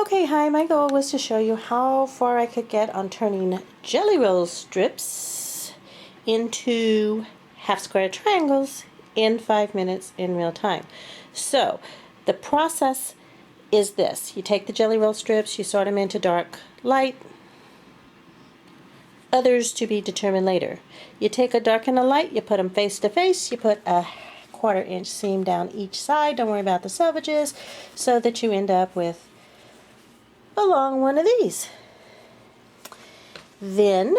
Okay, hi, my goal was to show you how far I could get on turning jelly roll strips into half square triangles in 5 minutes in real time. So, the process is this. You take the jelly roll strips, you sort them into dark, light, others to be determined later. You take a dark and a light, you put them face to face, you put a 1/4 inch seam down each side, don't worry about the selvages, so that you end up with along one of these. Then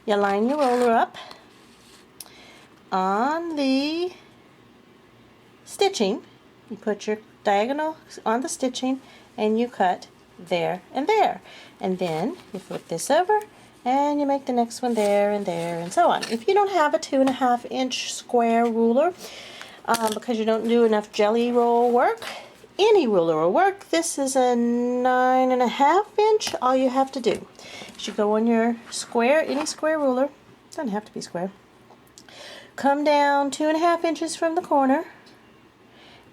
you line your roller up on the stitching. You put your diagonal on the stitching and you cut there and there. And then you flip this over and you make the next one there and there and so on. If you don't have a 2.5 inch square ruler, because you don't do enough jelly roll work, any ruler will work. This is a 9.5 inch. All you have to do is you go on your square, any square ruler, doesn't have to be square, come down 2.5 inches from the corner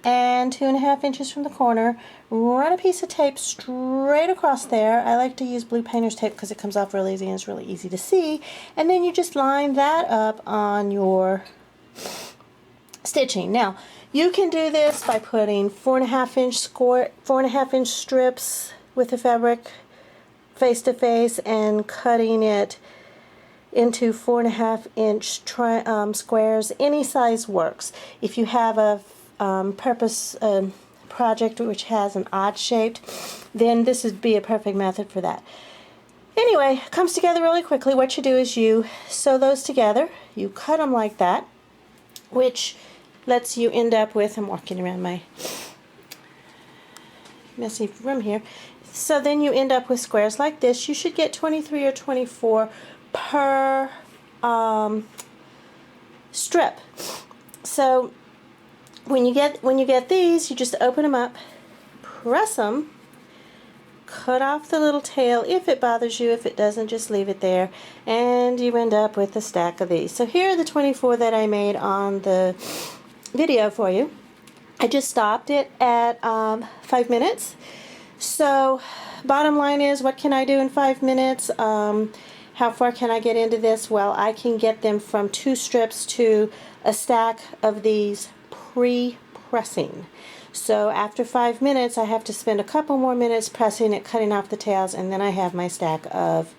and 2.5 inches from the corner, run a piece of tape straight across there. I like to use blue painter's tape because it comes off really easy and it's really easy to see, and then you just line that up on your stitching. Now you can do this by putting 4.5 inch strips with the fabric face to face and cutting it into 4.5 inch squares. Any size works. If you have a project which has an odd shape, then this would be a perfect method for that. Anyway, it comes together really quickly. What you do is you sew those together, you cut them like that, which lets you end up with, I'm walking around my messy room here, so then you end up with squares like this. You should get 23 or 24 per strip. So when you get these, you just open them up, press them, cut off the little tail if it bothers you. If it doesn't, just leave it there, and you end up with a stack of these. So here are the 24 that I made on the video for you. I just stopped it at 5 minutes. So bottom line is, what can I do in 5 minutes? How far can I get into this? Well, I can get them from 2 strips to a stack of these pre-pressing. So after 5 minutes, I have to spend a couple more minutes pressing it, cutting off the tails, and then I have my stack of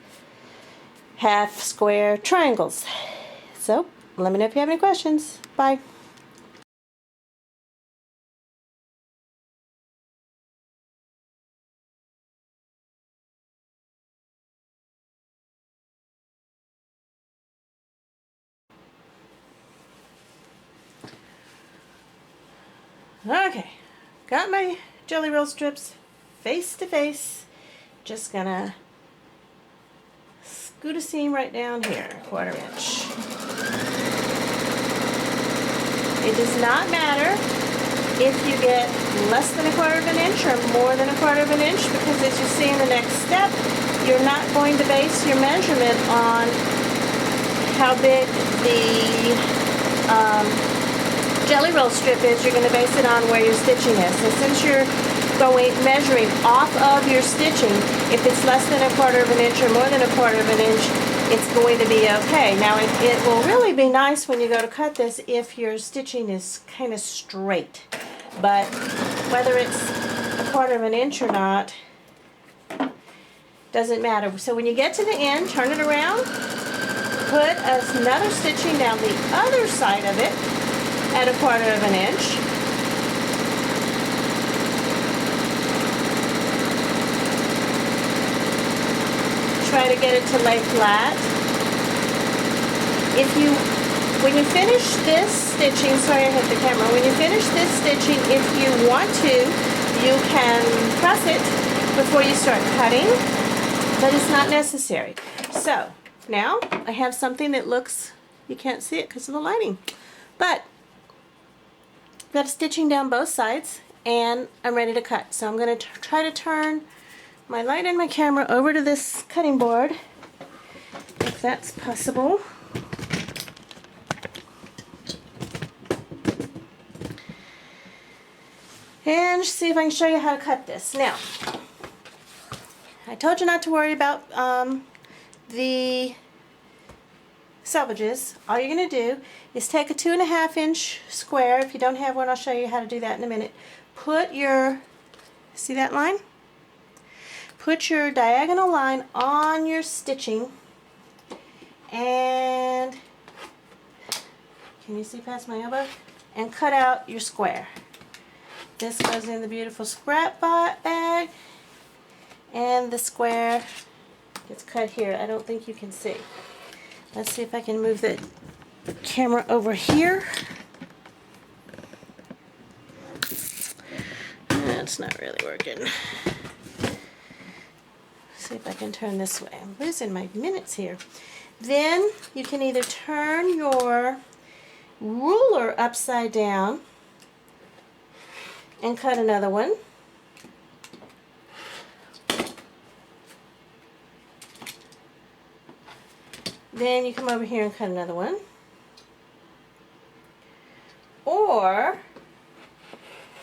half square triangles. So let me know if you have any questions. Bye. Okay, got my jelly roll strips face to face. Just gonna scoot a seam right down here, 1/4 inch. It does not matter if you get less than 1/4 inch or more than 1/4 inch, because as you see in the next step, you're not going to base your measurement on how big the jelly roll strip is. You're going to base it on where your stitching is. So since you're measuring off of your stitching, if it's less than 1/4 inch or more than 1/4 inch, it's going to be okay. Now it will really be nice when you go to cut this if your stitching is kind of straight, but whether it's 1/4 inch or not doesn't matter. So when you get to the end, turn it around, put another stitching down the other side of it at 1/4 inch. Try to get it to lay flat. When you finish this stitching, sorry I hit the camera, when you finish this stitching, if you want to, you can press it before you start cutting, but it's not necessary. So now I have something that looks, you can't see it because of the lighting, but I've got stitching down both sides and I'm ready to cut. So I'm going to try to turn my light and my camera over to this cutting board, if that's possible. And see if I can show you how to cut this. Now, I told you not to worry about the selvages. All you're going to do is take a 2.5 inch square. If you don't have one, I'll show you how to do that in a minute. Put your, see that line? Put your diagonal line on your stitching, and can you see past my elbow? And cut out your square. This goes in the beautiful scrap bag, and the square gets cut here. I don't think you can see. Let's see if I can move the camera over here. That's not really working. See if I can turn this way. I'm losing my minutes here. Then you can either turn your ruler upside down and cut another one. Then you come over here and cut another one. Or,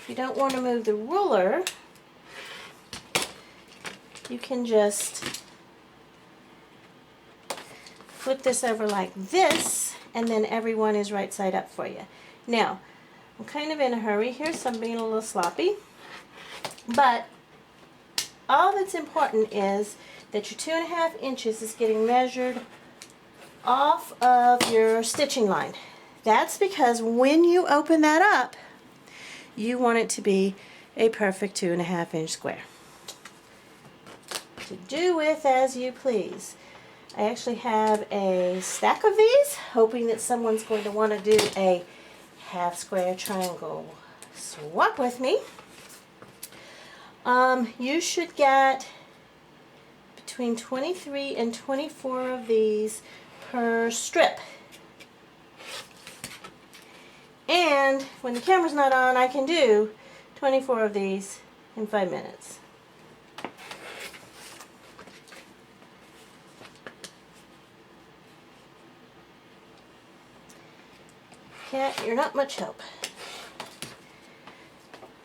if you don't want to move the ruler, you can just flip this over like this, and then every one is right side up for you. Now, I'm kind of in a hurry here, so I'm being a little sloppy. But all that's important is that your 2.5 inches is getting measured off of your stitching line. That's because when you open that up, you want it to be a perfect 2.5 inch square. To do with as you please. I actually have a stack of these, hoping that someone's going to want to do a half square triangle swap with me. You should get between 23 and 24 of these per strip. And when the camera's not on, I can do 24 of these in 5 minutes. Cat, you're not much help.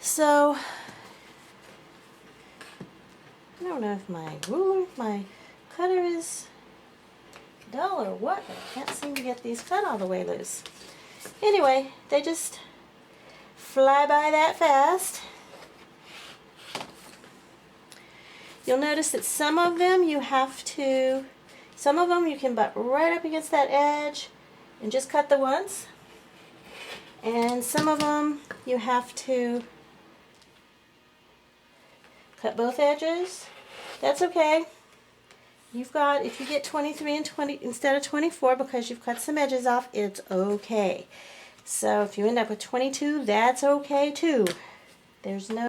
So, I don't know if my ruler, my cutter is dull or what, but I can't seem to get these cut all the way loose. Anyway, they just fly by that fast. You'll notice that some of them you can butt right up against that edge and just cut the once. And some of them you have to cut both edges. That's okay. You've got, if you get 23 and 20 instead of 24 because you've cut some edges off, it's okay. So if you end up with 22, that's okay too. There's no